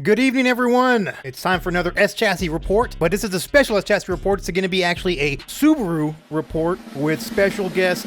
Good evening, everyone. It's time for another S-Chassis report, but this is a special S-Chassis report. It's going to be actually a Subaru report with special guest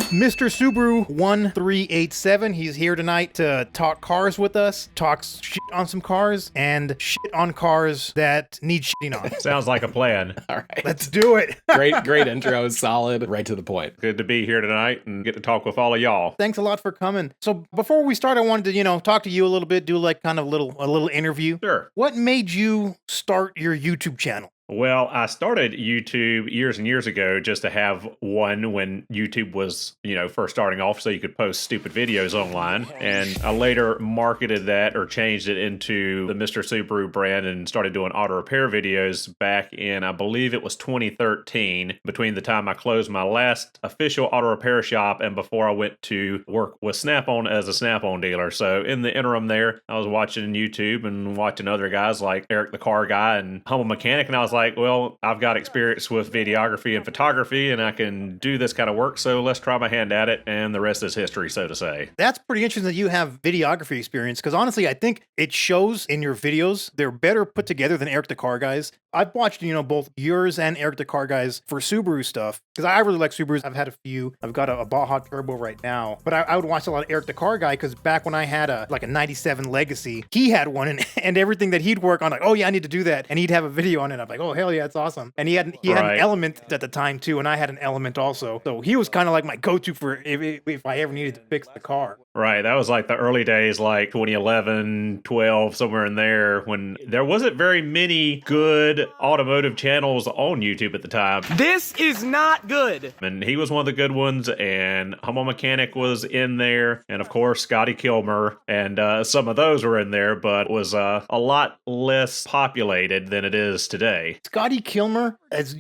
MrSubaru1387. He's here tonight to talk cars with us, talk shit on some cars, and shit on cars that need shitting on. Sounds like a plan. All right. Let's do it. Great intro. Solid. Right to the point. Good to be here tonight and get to talk with all of y'all. Thanks a lot for coming. So before we start, I wanted to, talk to you a little bit, do like kind of a little interview. Sure. What made you start your YouTube channel? Well, I started YouTube years and years ago just to have one when YouTube was, first starting off so you could post stupid videos online. And I later marketed that or changed it into the Mr. Subaru brand and started doing auto repair videos back in, I believe it was 2013, between the time I closed my last official auto repair shop and before I went to work with Snap-on as a Snap-on dealer. So in the interim there, I was watching YouTube and watching other guys like Eric the Car Guy and Humble Mechanic, and I was like, well, I've got experience with videography and photography and I can do this kind of work, so let's try my hand at it, and the rest is history, so to say. That's pretty interesting that you have videography experience, because honestly, I think it shows in your videos. They're better put together than Eric the Car Guy's. I've watched, both yours and Eric the Car Guy's for Subaru stuff, because I really like Subarus. I've had a few. I've got a Baja Turbo right now, but I would watch a lot of Eric the Car Guy, because back when I had a 97 Legacy, he had one, and everything that he'd work on, like, oh yeah, I need to do that, and he'd have a video on it. I'm like, oh hell yeah, that's awesome. And he had an element at the time too, and I had an element also. So he was kind of like my go-to for if I ever needed to fix the car. Right, that was like the early days, like 2011, 12, somewhere in there, when there wasn't very many good automotive channels on YouTube at the time. This is not good. And he was one of the good ones, and Humble Mechanic was in there, and of course Scotty Kilmer, and some of those were in there, but was a lot less populated than it is today. Scotty Kilmer, as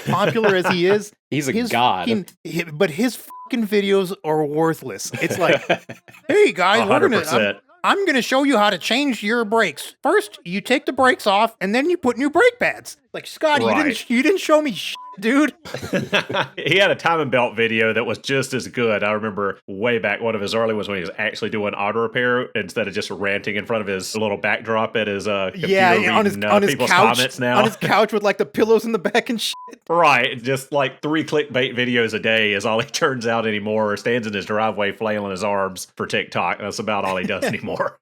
popular as he is, he's a god. But his fucking videos are worthless. It's like, hey guys, 100%. I'm gonna show you how to change your brakes. First, you take the brakes off, and then you put new brake pads. Like, Scotty, right. you didn't show me shit, dude. He had a timing belt video that was just as good. I remember way back, one of his early ones when he was actually doing auto repair instead of just ranting in front of his little backdrop at his computer on his people's couch, comments now. On his couch with like the pillows in the back and shit. Right, just like 3 clickbait videos a day is all he turns out anymore, or stands in his driveway flailing his arms for TikTok. That's about all he does anymore.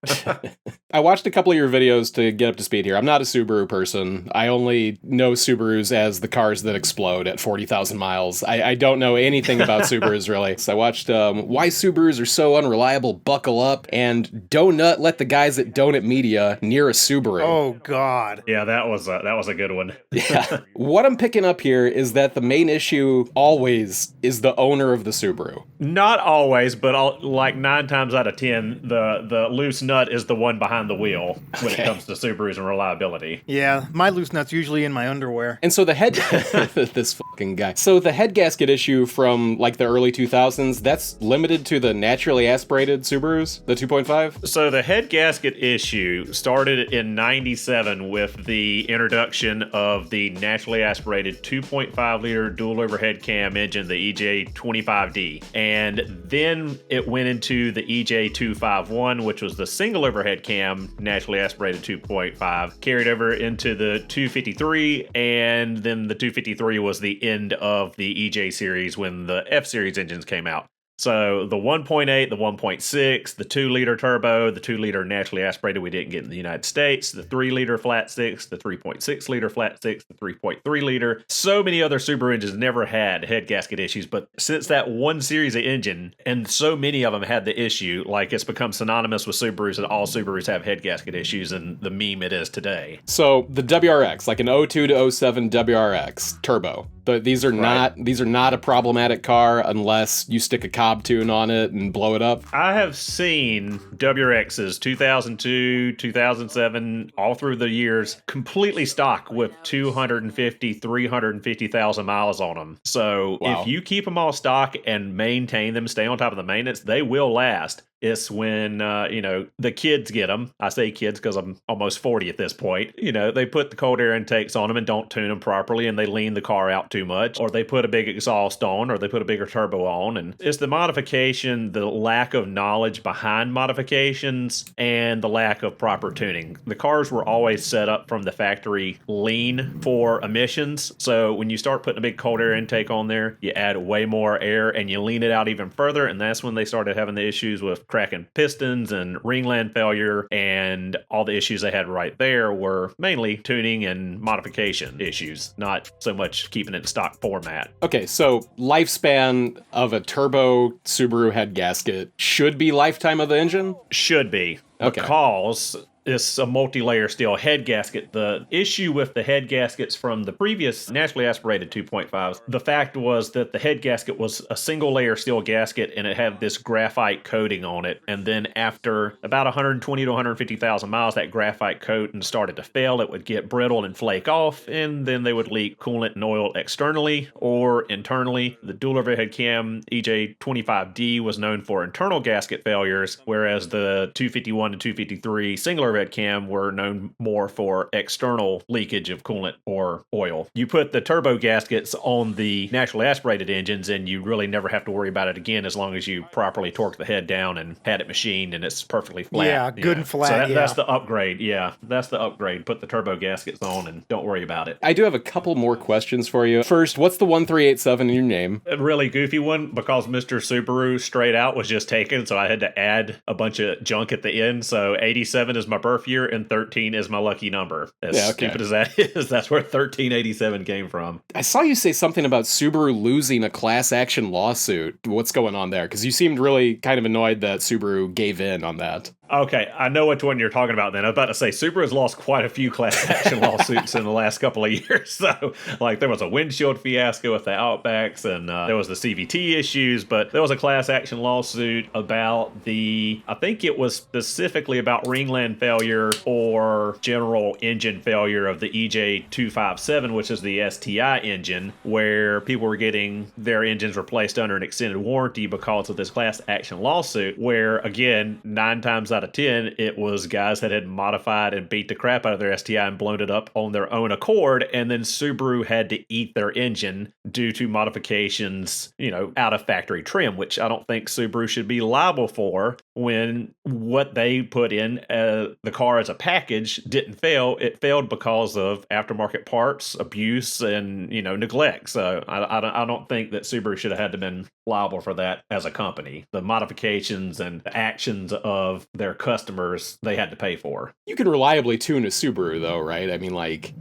I watched a couple of your videos to get up to speed here. I'm not a Subaru person. I only know Subarus as the cars that explode at 40,000 miles. I don't know anything about Subarus, really. So I watched Why Subarus Are So Unreliable, Buckle Up, and Donut Let the Guys at Donut Media Near a Subaru. Oh, God. Yeah, that was a good one. Yeah. What I'm picking up here is that the main issue always is the owner of the Subaru. Not always, but like 9 times out of 10, the loose nut is the one behind the wheel when it comes to Subarus and reliability. Yeah, my loose nut's usually in my underwear. And so the head this fucking guy. So the head gasket issue from like the early 2000s, that's limited to the naturally aspirated Subarus, the 2.5? So the head gasket issue started in 97 with the introduction of the naturally aspirated 2.5 liter dual overhead cam engine, the EJ25D. And then it went into the EJ251, which was the single overhead cam naturally aspirated 2.5, carried over into the 253, and then the 253 was the end of the EJ series when the F series engines came out. So the 1.8, the 1.6, the 2-liter turbo, the 2-liter naturally aspirated we didn't get in the United States, the 3-liter flat 6, the 3.6-liter flat 6, the 3.3-liter. So many other Subaru engines never had head gasket issues, but since that one series of engine, and so many of them had the issue, like it's become synonymous with Subarus and all Subarus have head gasket issues, and the meme it is today. So the WRX, like an 02 to 07 WRX turbo. But these are not a problematic car unless you stick a cob tune on it and blow it up. I have seen WRXs 2002, 2007, all through the years, completely stock with 250, 350,000 miles on them. So if you keep them all stock and maintain them, stay on top of the maintenance, they will last. It's when, the kids get them. I say kids because I'm almost 40 at this point. They put the cold air intakes on them and don't tune them properly, and they lean the car out too much, or they put a big exhaust on, or they put a bigger turbo on. And it's the modification, the lack of knowledge behind modifications, and the lack of proper tuning. The cars were always set up from the factory lean for emissions. So when you start putting a big cold air intake on there, you add way more air and you lean it out even further. And that's when they started having the issues with cracking pistons and ringland failure. And all the issues they had right there were mainly tuning and modification issues, not so much keeping it in stock format. Okay, so lifespan of a turbo Subaru head gasket should be lifetime of the engine? Should be. Okay. Because it's a multi-layer steel head gasket. The issue with the head gaskets from the previous naturally aspirated 2.5s, the fact was that the head gasket was a single layer steel gasket and it had this graphite coating on it. And then after about 120 to 150,000 miles, that graphite coating started to fail. It would get brittle and flake off, and then they would leak coolant and oil externally or internally. The dual overhead cam EJ25D was known for internal gasket failures, whereas the 251 to 253 single red cam were known more for external leakage of coolant or oil. You put the turbo gaskets on the naturally aspirated engines and you really never have to worry about it again as long as you properly torque the head down and had it machined and it's perfectly flat. Yeah, good and flat. So that's the upgrade. Yeah, that's the upgrade. Put the turbo gaskets on and don't worry about it. I do have a couple more questions for you. First, what's the 1387 in your name? A really goofy one because Mr. Subaru straight out was just taken, so I had to add a bunch of junk at the end. So 87 is my birth year and 13 is my lucky number. As stupid as that is, that's where 1387 came from. I saw you say something about Subaru losing a class action lawsuit. What's going on there? Because you seemed really kind of annoyed that Subaru gave in on that. Okay, I know which one you're talking about then. I was about to say, Subaru's lost quite a few class action lawsuits in the last couple of years. So, there was a windshield fiasco with the Outbacks, and there was the CVT issues, but there was a class action lawsuit about I think it was specifically about ringland failure or general engine failure of the EJ257, which is the STI engine, where people were getting their engines replaced under an extended warranty because of this class action lawsuit, where, again, 9 times out of 10, it was guys that had modified and beat the crap out of their STI and blown it up on their own accord, and then Subaru had to eat their engine due to modifications, out of factory trim, which I don't think Subaru should be liable for when what they put in the car as a package didn't fail. It failed because of aftermarket parts, abuse, and, neglect. So I don't think that Subaru should have had to been liable for that as a company. The modifications and the actions of their customers they had to pay for. You can reliably tune a Subaru though, right? I mean,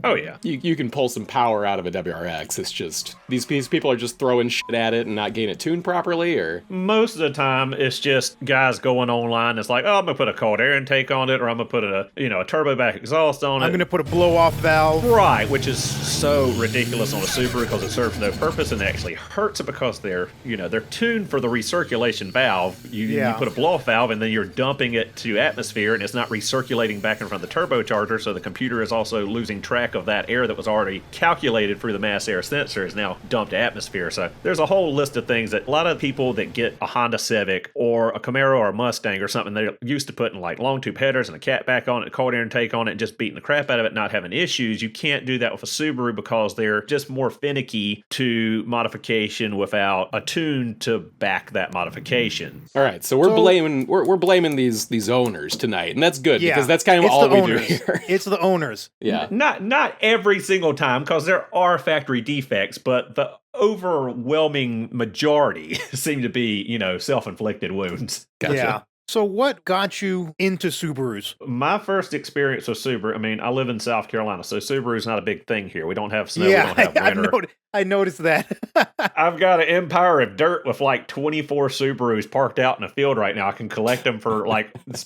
oh yeah, you can pull some power out of a WRX. It's just these people are just throwing shit at it and not getting it tuned properly, or most of the time it's just guys going online. It's like, oh, I'm gonna put a cold air intake on it, or I'm gonna put a turbo back exhaust on it. I'm gonna put a blow off valve. Right, which is so ridiculous on a Subaru because it serves no purpose and it actually hurts it because they're tuned for the recirculation valve. You put a blow off valve and then you're dumping it to atmosphere and it's not recirculating back in front of the turbocharger, so the computer is also losing track of that air that was already calculated through the mass air sensor is now dumped to atmosphere. So there's a whole list of things that a lot of people that get a Honda Civic or a Camaro or a Mustang or something, they're used to putting long tube headers and a catback on it, a cold air intake on it, and just beating the crap out of it, not having issues. You can't do that with a Subaru because they're just more finicky to modification without a tune to back that modification. All right, so we're blaming these owners tonight, and that's good because that's kind of all we do here. It's the owners. Yeah. Not every single time, because there are factory defects, but the overwhelming majority seem to be, self-inflicted wounds. Gotcha. Yeah. So what got you into Subarus? My first experience with Subaru, I live in South Carolina, so Subaru's not a big thing here. We don't have snow, we don't have winter. I noticed that. I've got an empire of dirt with 24 Subarus parked out in a field right now. I can collect them for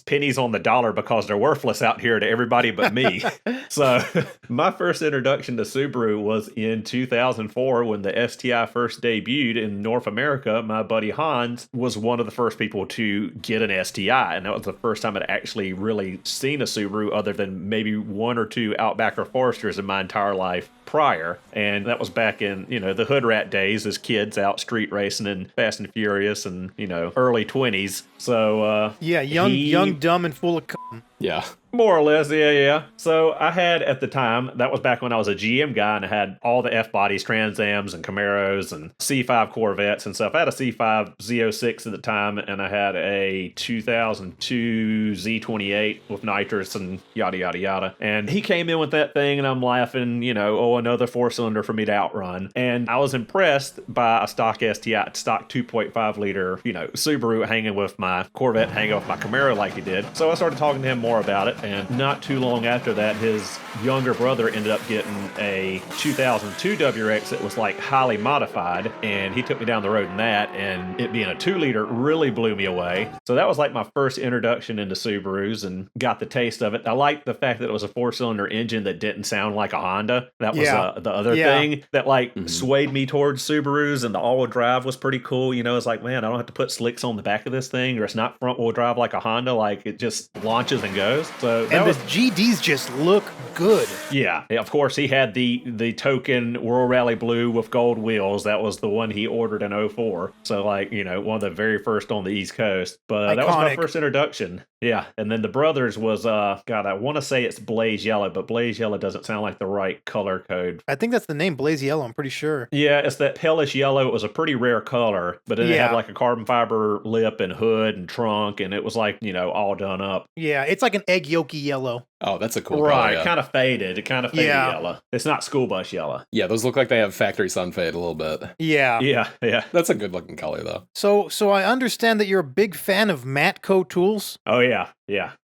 pennies on the dollar because they're worthless out here to everybody but me. So my first introduction to Subaru was in 2004 when the STI first debuted in North America. My buddy Hans was one of the first people to get an STI, and that was the first time I'd actually really seen a Subaru other than maybe one or two Outback or Foresters in my entire life. prior. And that was back in, the hood rat days as kids out street racing and Fast and Furious and, early 20s. So, yeah, young, dumb, and full of cum. Yeah. More or less, yeah. So I had at the time, that was back when I was a GM guy, and I had all the F-bodies, Trans Ams, and Camaros, and C5 Corvettes and stuff. I had a C5 Z06 at the time, and I had a 2002 Z28 with nitrous and yada, yada, yada. And he came in with that thing, and I'm laughing, another 4-cylinder for me to outrun. And I was impressed by a stock STI, stock 2.5 liter, Subaru hanging with my Corvette, hanging with my Camaro like he did. So I started talking to him more about it. And not too long after that, his younger brother ended up getting a 2002 WRX that was like highly modified, and he took me down the road in that, and it being a 2-liter really blew me away. So that was like my first introduction into Subarus and got the taste of it. I liked the fact that it was a 4-cylinder engine that didn't sound like a Honda. That was the other thing that swayed me towards Subarus, and the all-wheel drive was pretty cool. It's like, man, I don't have to put slicks on the back of this thing, or it's not front-wheel drive like a Honda. Like, it just launches and goes. So and the GDs just look good. Yeah, of course, he had the token World Rally Blue with gold wheels. That was the one he ordered in 04. So, like, one of the very first on the East Coast. But that was my first introduction. Yeah, and then the brothers was, God, I want to say it's Blaze Yellow, but Blaze Yellow doesn't sound like the right color code. I think that's the name, Blaze Yellow, I'm pretty sure. Yeah, it's that palish yellow. It was a pretty rare color, but then it had like a carbon fiber lip and hood and trunk, and it was like, all done up. Yeah, it's like an egg yolky yellow. Oh, that's a cool color. Right, kind of faded. It kind of faded yellow. It's not school bus yellow. Yeah, those look like they have factory sun fade a little bit. Yeah. That's a good looking color, though. So I understand that you're a big fan of Matco tools. Oh, yeah.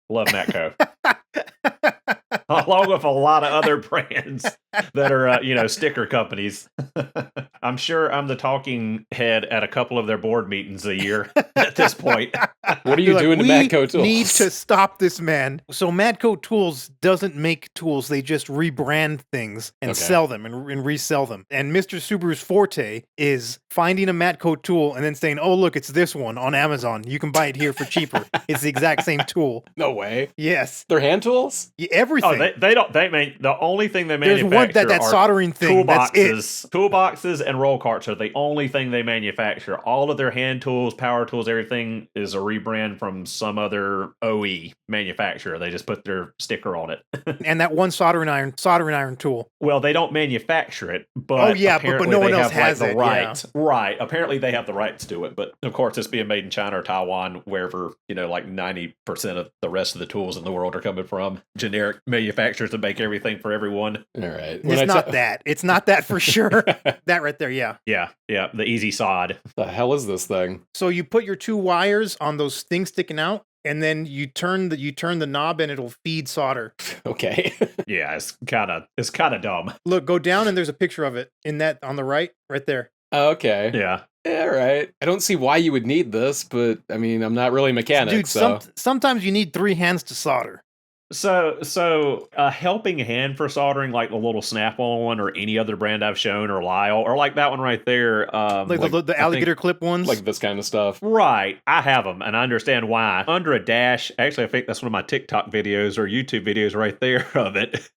Love Matco. Along with a lot of other brands that are, sticker companies. I'm sure I'm the talking head at a couple of their board meetings a year at this point. What are you doing to Matco Tools? We need to stop this man. So Matco Tools doesn't make tools. They just rebrand things and sell them and resell them. And Mr. Subaru's forte is finding a Matco tool and then saying, oh, look, it's this one on Amazon. You can buy it here for cheaper. It's the exact same tool. No way. Yes. They're hand tools? Yeah, everything. Oh, they don't. The only thing they manufacture There's one that soldering thing. Toolboxes. Toolboxes and roll carts are the only thing they manufacture. All of their hand tools, power tools, everything is a rebrand from some other OE manufacturer. They just put their sticker on it. And that one soldering iron tool. Well, they don't manufacture it, but but no one else has the it. Right. Yeah. Right. Apparently they have the rights to it, but of course it's being made in China or Taiwan, wherever, like 90% of the rest of the tools in the world are coming from. Generic manufacturers that make everything for everyone. All right. It's not that for sure. That right there, yeah. Yeah. The easy sod. The hell is this thing? So you put your 2 wires on those things sticking out, and then you turn the knob and it'll feed solder. Okay. Yeah, it's kind of dumb. Look, go down and there's a picture of it in that on the right there. Okay. Yeah. All right. I don't see why you would need this, but I mean, I'm not really a mechanic. Dude, so sometimes you need 3 hands to solder. So a helping hand for soldering, like the little Snap-on one or any other brand I've shown, or Lyle, or like that one right there. Like the alligator clip ones? Like this kind of stuff. Right. I have them, and I understand why. Under a dash, actually, I think that's one of my TikTok videos or YouTube videos right there of it.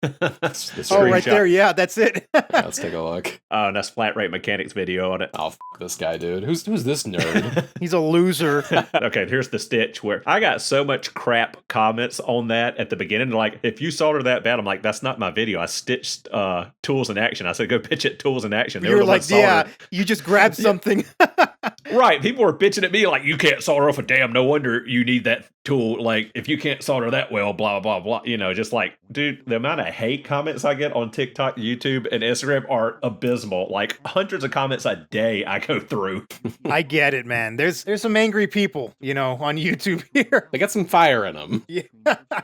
Right there. Yeah, that's it. Let's take a look. Oh, and that's Flat Rate Mechanics video on it. Oh, this guy, dude. Who's this nerd? He's a loser. Okay, here's the stitch where I got so much crap comments on that at the beginning. Like, if you solder that bad, I'm like, that's not my video. I stitched Tools in Action. I said, go pitch it Tools in Action. You're like, yeah, you just grabbed something. Right. People were bitching at me like, you can't solder off a dam. No wonder you need that tool. Like, if you can't solder that well, blah, blah, blah. Just like, dude, the amount of hate comments I get on TikTok, YouTube, and Instagram are abysmal. Like, hundreds of comments a day I go through. I get it, man. There's some angry people, on YouTube here. They got some fire in them. Yeah.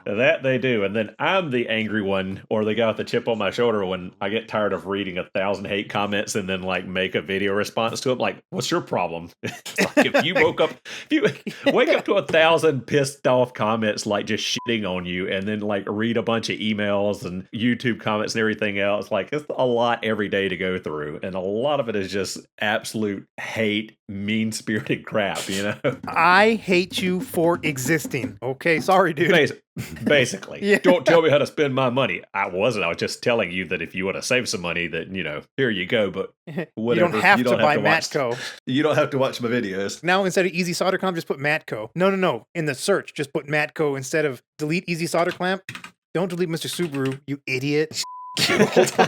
That they do. And then I'm the angry one, or the guy with the chip on my shoulder when I get tired of reading 1,000 hate comments and then like make a video response to them. Like, what's your problem? Like, if you wake up to 1,000 pissed off comments, like just shitting on you, and then like read a bunch of emails and YouTube comments and everything else, like it's a lot every day to go through. And a lot of it is just absolute hate, mean-spirited crap, I hate you for existing. Okay, sorry, dude. Basically. Yeah. Don't tell me how to spend my money. I wasn't. I was just telling you that if you want to save some money, that, here you go. But whatever. You don't have to buy watch- Matco. You don't have to watch my videos. Now, instead of Easy Solder Clamp, just put Matco. No. In the search, just put Matco instead of delete Easy Solder Clamp. Don't delete Mr. Subaru, you idiot. Hold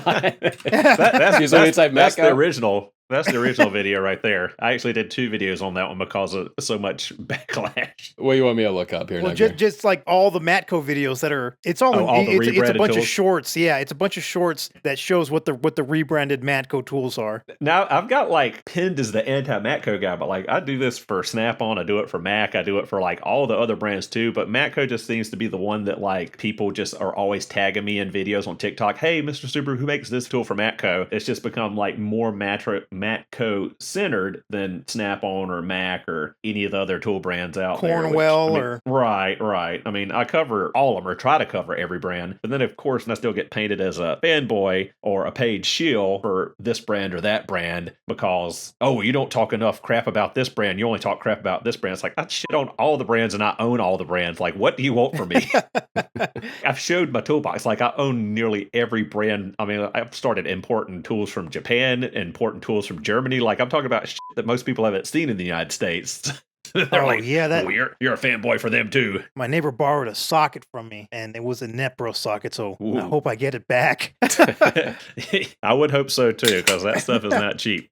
on. That's Matco? the original. That's the original video right there. I actually did 2 videos on that one because of so much backlash. What do you want me to look up here? Well, Netgear? just like all the Matco videos that are, it's all, it's a rebranded bunch of tools? shorts. Yeah, it's a bunch of shorts that shows what the rebranded Matco tools are. Now, I've got pinned as the anti-Matco guy, but I do this for Snap-on, I do it for Mac, I do it for all the other brands too, but Matco just seems to be the one that people just are always tagging me in videos on TikTok. Hey, Mr. Subaru, who makes this tool for Matco? It's just become more Matco centered than Snap-on or Mac or any of the other tool brands out there. Cornwell Right. I mean, I cover all of them or try to cover every brand, but then of course I still get painted as a fanboy or a paid shill for this brand or that brand because, you don't talk enough crap about this brand. You only talk crap about this brand. It's I shit on all the brands and I own all the brands. What do you want from me? I've showed my toolbox. I own nearly every brand. I mean, I've started importing tools from Japan, importing tools from Germany. I'm talking about shit that most people haven't seen in the United States. They're you're a fanboy for them too. My neighbor borrowed a socket from me, and it was a Netbro socket, so Ooh. I hope I get it back. I would hope so too, because that stuff is not cheap.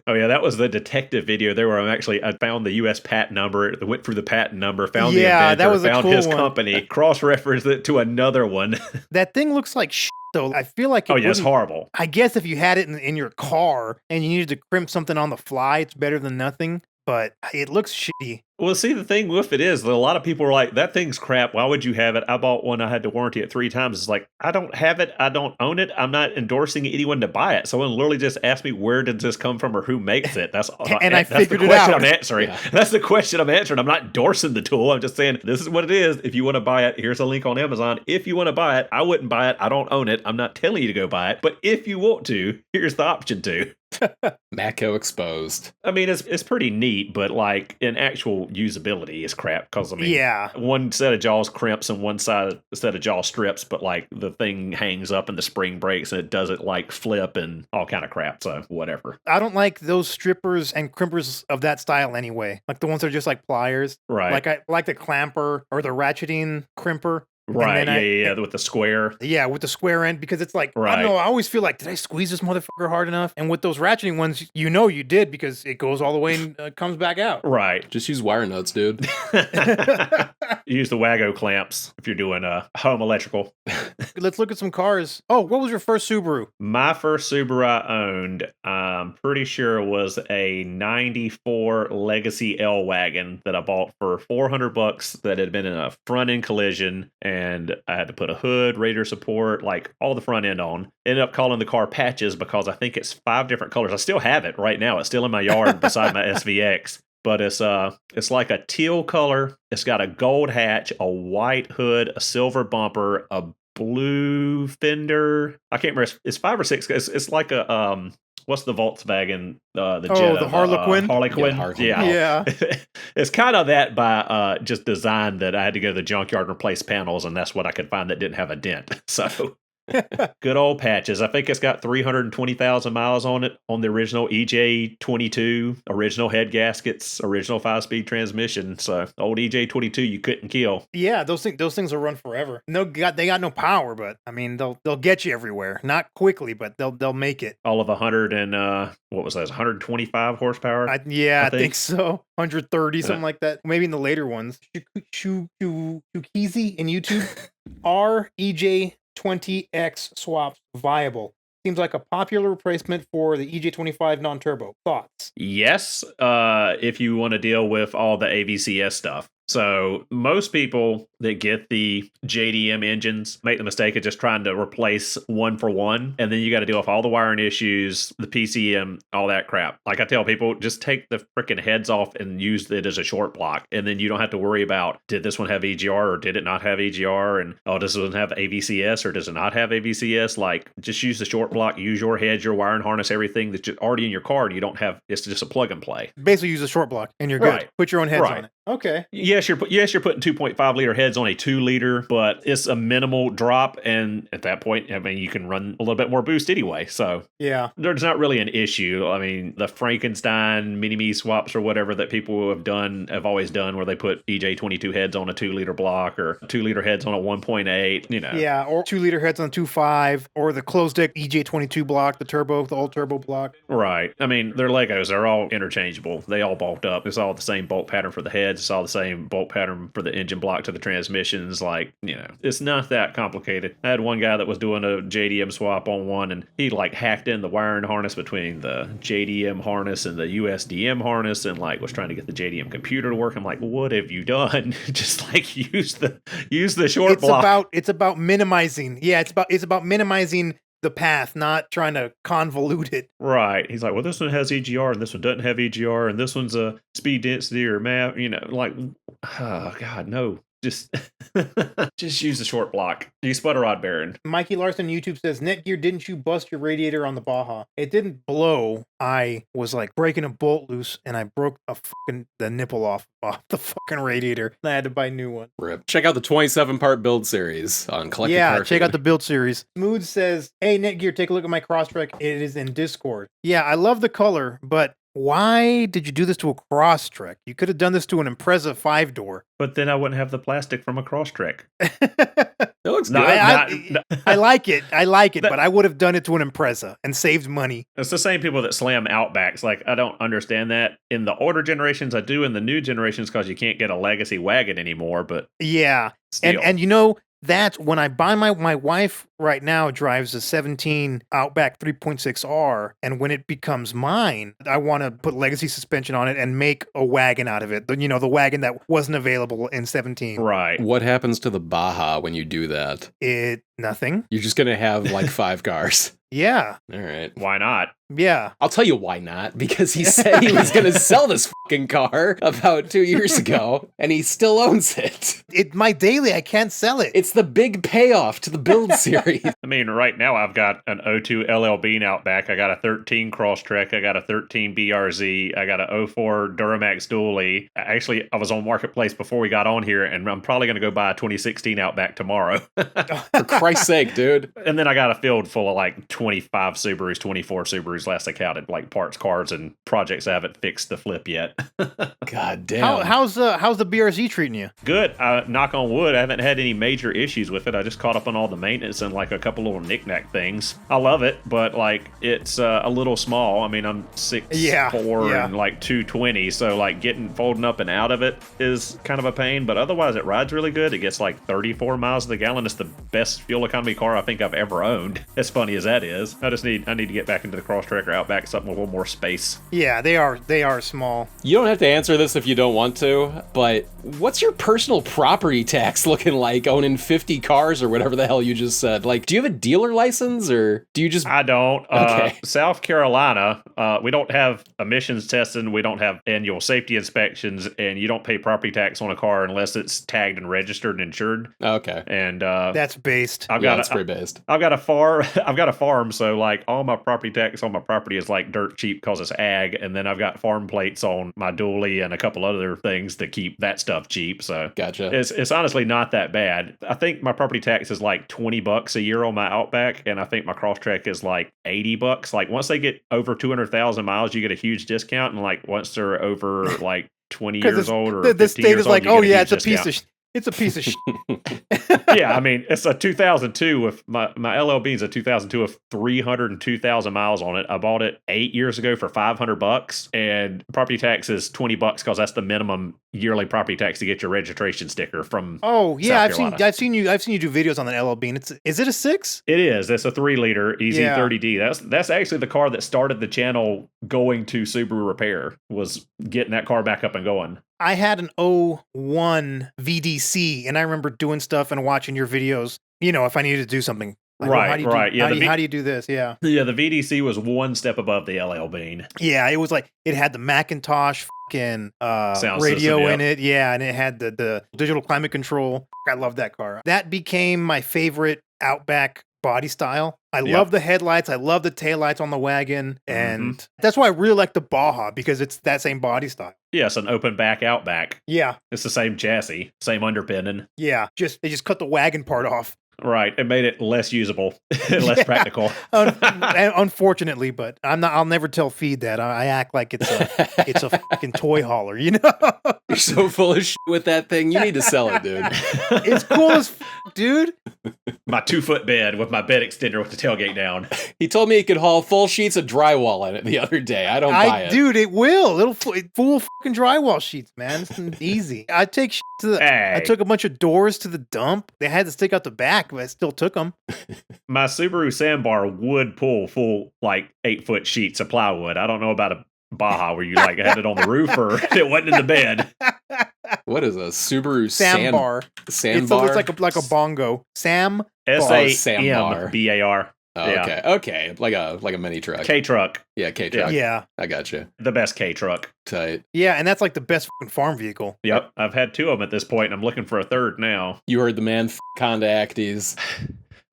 Oh yeah, that was the detective video there where I found the U.S. patent number, went through the patent number, found the inventor, that was a found cool his one. company, cross-referenced it to another one. That thing looks like shit, though. I feel like It's horrible. I guess if you had it in your car and you needed to crimp something on the fly, it's better than nothing. But it looks shitty. Well, see, the thing with it is that a lot of people are like, that thing's crap. Why would you have it? I bought one. I had to warranty it 3 times. It's I don't have it. I don't own it. I'm not endorsing anyone to buy it. Someone literally just asked me, where did this come from or who makes it? That's I figured the it question out. I'm answering. Yeah. That's the question I'm answering. I'm not endorsing the tool. I'm just saying, this is what it is. If you want to buy it, here's a link on Amazon. If you want to buy it, I wouldn't buy it. I don't own it. I'm not telling you to go buy it. But if you want to, here's the option to. Matco exposed. I mean, it's pretty neat, but in actual usability, it's crap. Because one set of jaws crimps and one set of jaw strips, but the thing hangs up and the spring breaks and it does it flip and all kind of crap. So whatever. I don't like those strippers and crimpers of that style anyway. The ones that are just like pliers. Right. I like the clamper or the ratcheting crimper. Right, yeah, with the square. Yeah, with the square end, because it's I don't know, I always feel did I squeeze this motherfucker hard enough? And with those ratcheting ones, you did, because it goes all the way and comes back out. Right. Just use wire nuts, dude. Use the Wago clamps if you're doing home electrical. Let's look at some cars. Oh, what was your first Subaru? My first Subaru I owned, I'm pretty sure it was a 94 Legacy L-Wagon that I bought for $400 that had been in a front-end collision, and I had to put a hood, radiator support, all the front end on. Ended up calling the car Patches because I think it's 5 different colors. I still have it right now. It's still in my yard beside my SVX. But it's like a teal color. It's got a gold hatch, a white hood, a silver bumper, a blue fender. I can't remember. It's 5 or 6. It's like a what's the Volkswagen? The Jetta, the Harlequin. Harlequin. Yeah. It's kind of that by just design that I had to go to the junkyard and replace panels, and that's what I could find that didn't have a dent. So. Good old Patches. I think it's got 320,000 miles on it on the original EJ22, original head gaskets, original 5-speed transmission. So old EJ22 you couldn't kill. Yeah, those things will run forever. They got no power, but I mean they'll get you everywhere. Not quickly, but they'll make it. All of 100 and what was that? 125 horsepower. I think so. 130, something like that. Maybe in the later ones. Shukizi in YouTube. Are EJ20X swaps viable? Seems like a popular replacement for the EJ25 non-turbo. Thoughts? Yes, if you want to deal with all the AVCS stuff. So most people that get the JDM engines make the mistake of just trying to replace one for one. And then you got to deal with all the wiring issues, the PCM, all that crap. I tell people, just take the freaking heads off and use it as a short block. And then you don't have to worry about, did this one have EGR or did it not have EGR? And, does this one have AVCS or does it not have AVCS? Just use the short block, use your heads, your wiring harness, everything that's already in your car. And you don't have, it's just a plug and play. Basically use a short block and you're good. Right. Put your own heads on it. Okay. Yes, you're putting 2.5 liter heads on a 2 liter, but it's a minimal drop, and at that point, I mean, you can run a little bit more boost anyway. So Yeah. there's not really an issue. I mean, the Frankenstein mini-me swaps or whatever that people have always done, where they put EJ22 heads on a 2 liter block or 2 liter heads on a 1.8. You know. Yeah, or 2 liter heads on 2.5, or the closed deck EJ22 block, the old turbo block. Right. I mean, they're Legos. They're all interchangeable. They all bolt up. It's all the same bolt pattern for the heads. It's all the same bolt pattern for the engine block to the transmissions. Like, you know, it's not that complicated. I had one guy that was doing a JDM swap on one, and he like hacked in the wiring harness between the JDM harness and the USDM harness, and like was trying to get the JDM computer to work. I'm like, what have you done? Just like use the short block. It's about minimizing. Yeah, it's about minimizing the path, not trying to convolute it. Right. He's like, well, this one has EGR and this one doesn't have EGR, and this one's a speed density or map, you know, like, oh God, no. Just use the short block. You sputter rod bearing. Mikey Larson YouTube says, Netgear, didn't you bust your radiator on the Baja? It didn't blow. I was like breaking a bolt loose, and I broke the nipple off the fucking radiator. I had to buy a new one. Rip. Check out the 27-part build series on Collected Yeah, Car check Food. out the build series. Smooth says, hey, Netgear, take a look at my Crosstrek. It is in Discord. Yeah, I love the color, but why did you do this to a Crosstrek? You could have done this to an Impreza 5-door. But then I wouldn't have the plastic from a Crosstrek. It looks good. I like it. But I would have done it to an Impreza and saved money. It's the same people that slam Outbacks. Like, I don't understand that. In the older generations, I do. In the new generations, because you can't get a legacy wagon anymore. But yeah, still. and you know, that's when I buy my wife right now drives a 17 Outback 3.6R, and when it becomes mine, I want to put legacy suspension on it and make a wagon out of it. You know, the wagon that wasn't available in 17. Right. What happens to the Baja when you do that? Nothing. You're just going to have like 5 cars. Yeah. All right. Why not? Yeah. I'll tell you why not. Because he said he was going to sell this fucking car about 2 years ago, and he still owns it. My daily, I can't sell it. It's the big payoff to the build series. I mean, right now I've got an 02 LL Bean Outback. I got a 13 Crosstrek. I got a 13 BRZ. I got a 04 Duramax Dually. Actually, I was on Marketplace before we got on here, and I'm probably going to go buy a 2016 Outback tomorrow. For Christ's sake, dude. And then I got a field full of like 25 Subarus, 24 Subarus last I counted, like parts, cards, and projects I haven't fixed the flip yet. God damn. How's the BRZ treating you? Good. Knock on wood, I haven't had any major issues with it. I just caught up on all the maintenance and like a couple little knick-knack things. I love it, but like it's a little small. I mean, I'm 6'4" and like 220, so like folding up and out of it is kind of a pain, but otherwise it rides really good. It gets like 34 miles to the gallon. It's the best fuel economy car I think I've ever owned, as funny as that is. I need to get back into the Crosstrek or Outback, something with a little more space. Yeah, they are small. You don't have to answer this if you don't want to, but what's your personal property tax looking like owning 50 cars or whatever the hell you just said? Like, do you have a dealer license or do you just... I don't. Okay. South Carolina, we don't have emissions testing. We don't have annual safety inspections, and you don't pay property tax on a car unless it's tagged and registered and insured. Okay. And that's based. That's pretty based. I've got a farm, so like all my property tax on my property is like dirt cheap because it's ag, and then I've got farm plates on my dually and a couple other things to keep that stuff cheap. So gotcha. It's honestly not that bad. I think my property tax is like $20 a year on my Outback, and I think my Crosstrek is like $80. Like once they get over 200,000 miles, you get a huge discount, and like once they're over like 20 years old or the 15 state years is old, like, you oh get yeah, huge discount. It's a piece of shit. Yeah, I mean, it's a 2002 with my LL Bean's a 2002 with 302,000 miles on it. I bought it 8 years ago for $500, and property tax is $20 because that's the minimum yearly property tax to get your registration sticker from. Oh yeah, South Carolina. I've seen you do videos on the LL Bean. Is it a 6? It is. It's a 3-liter EZ30D. That's actually the car that started the channel going to Subaru Repair, was getting that car back up and going. I had an 01 VDC, and I remember doing stuff and watching your videos. You know, if I needed to do something. Like, Right. Yeah, how do you do this? Yeah. Yeah, the VDC was one step above the LL Bean. Yeah, it was like it had the Macintosh fucking Sound radio system, in it. Yeah, and it had the digital climate control. I love that car. That became my favorite Outback body style. I love the headlights. I love the taillights on the wagon. And that's why I really like the Baja, because it's that same body style. Yes, an open back, out back. Yeah. It's the same chassis, same underpinning. Yeah. They just cut the wagon part off. Right. It made it less usable, less practical. Unfortunately, but I'll never tell Feed that. I act like it's a fucking toy hauler, you know? You're so full of shit with that thing. You need to sell it, dude. It's cool as dude. My 2-foot bed with my bed extender with the tailgate down. He told me he could haul full sheets of drywall in it the other day. I don't buy it. Dude, it will. It'll full fucking drywall sheets, man. It's easy. I take shit to the. Hey. I took a bunch of doors to the dump. They had to stick out the back, but I still took them. My Subaru sandbar would pull full, like, 8-foot sheets of plywood. I don't know about a Baja where you, like, had it on the roof or it wasn't in the bed. What is a Subaru sandbar? Sandbar? It's like a bongo. Sandbar. SAMBAR. Oh, Yeah. Okay. Like a mini truck. K-truck. Yeah, K-truck. Yeah. I gotcha. The best K-truck. Tight. Yeah, and that's like the best fucking farm vehicle. Yep. I've had 2 of them at this point, and I'm looking for a third now. You heard the man, Honda Acties.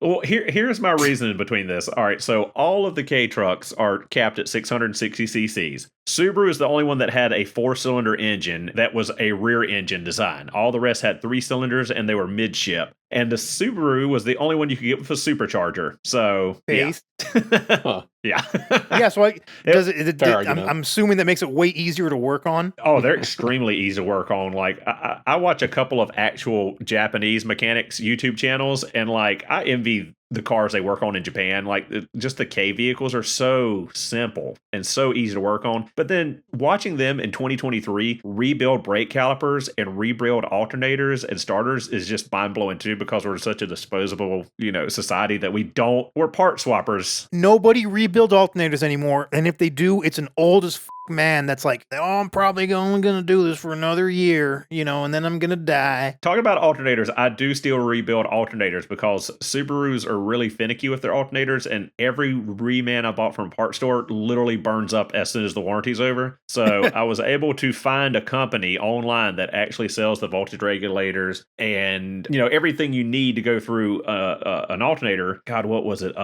Well, here's my reasoning between this. All right, so all of the K trucks are capped at 660 cc's. Subaru is the only one that had a 4-cylinder engine that was a rear engine design. All the rest had 3 cylinders and they were midship. And the Subaru was the only one you could get with a supercharger. So, Based. Huh. Yeah. Yeah, so I'm argument. assuming that makes it way easier to work on. Oh, they're extremely easy to work on. Like, I watch a couple of actual Japanese mechanics YouTube channels, and like, I envy the cars they work on in Japan. Like, just the K vehicles are so simple and so easy to work on. But then watching them in 2023 rebuild brake calipers and rebuild alternators and starters is just mind blowing too, because we're such a disposable, society that we're part swappers. Nobody rebuilds alternators anymore, and if they do, it's an old as man that's like, oh, I'm probably only gonna do this for another year, and then I'm gonna die. Talking about alternators, I do still rebuild alternators because Subarus are really finicky with their alternators, and every reman I bought from a parts store literally burns up as soon as the warranty's over. So I was able to find a company online that actually sells the voltage regulators and everything you need to go through an alternator. God, what was it?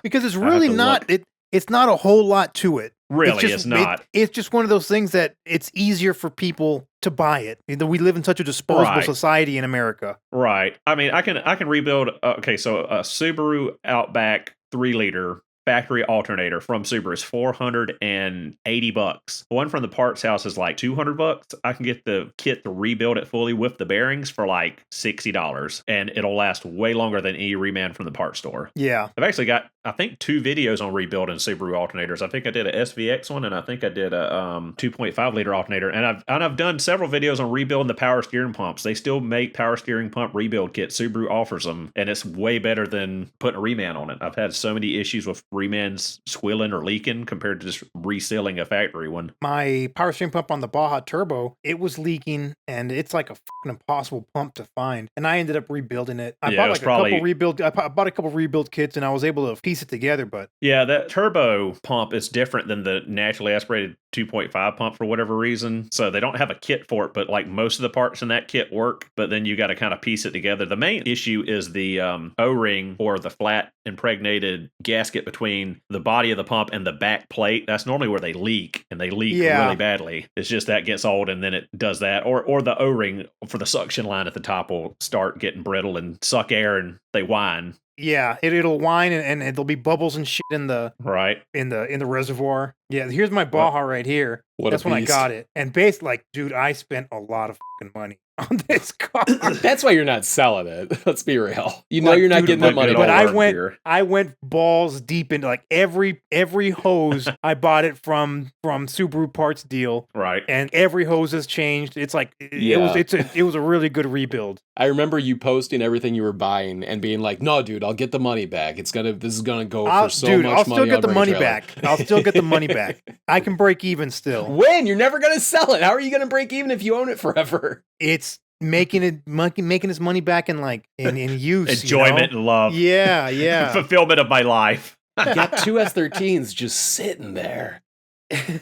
Because it's really not it's not a whole lot to it. Really, it's not. It's just one of those things that it's easier for people to buy it. We live in such a disposable society in America. Right. I mean, I can rebuild. Okay, so a Subaru Outback 3-liter factory alternator from Subaru is $480. One from the parts house is like $200. I can get the kit to rebuild it fully with the bearings for like $60, and it'll last way longer than any reman from the parts store. Yeah. I've actually got, I think, 2 videos on rebuilding Subaru alternators. I think I did a SVX one, and I think I did a 2.5 liter alternator. And I've done several videos on rebuilding the power steering pumps. They still make power steering pump rebuild kits. Subaru offers them, and it's way better than putting a reman on it. I've had so many issues with remans squilling or leaking compared to just resealing a factory one. My power steering pump on the Baja Turbo, it was leaking, and it's like a fucking impossible pump to find. And I ended up rebuilding it. I bought a couple rebuild kits, and I was able to piece it together. But yeah, that turbo pump is different than the naturally aspirated 2.5 pump for whatever reason. So they don't have a kit for it, but like most of the parts in that kit work, but then you got to kind of piece it together. The main issue is the O-ring, or the flat impregnated gasket between the body of the pump and the back plate. That's normally where they leak, and they leak really badly. It's just that gets old and then it does that. Or the O-ring for the suction line at the top will start getting brittle and suck air, and they whine. Yeah, it'll whine, and there'll be bubbles and shit in the in the reservoir. Yeah, here's my Baja right here. That's when I got it. And dude, I spent a lot of fucking money on this car. That's why you're not selling it. Let's be real. You're not getting that money. But I went balls deep into like every hose. I bought it from Subaru parts deal. Right. And every hose has changed. It's like it was a really good rebuild. I remember you posting everything you were buying and being like, "No, dude, I'll get the money back. This is gonna go for so much money." I'll still get the money back. I'll still get the money back. I can break even still. When? You're never gonna sell it. How are you gonna break even if you own it forever? It's making his money back in use. Enjoyment and love. Yeah. Fulfillment of my life. You got 2 S13s just sitting there. And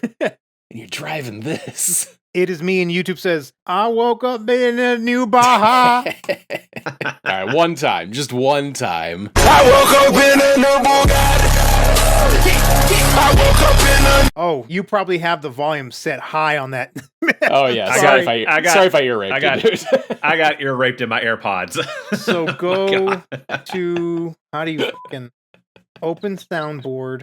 you're driving this. It is me, and YouTube says, I woke up in a new Baja. All right, one time. Just one time. I woke up in a new Bugatti. I woke up in a... Oh, you probably have the volume set high on that. Oh, yeah. Sorry Sorry if I ear raped you, I got ear raped in my AirPods. So go to, how do you fucking open soundboard?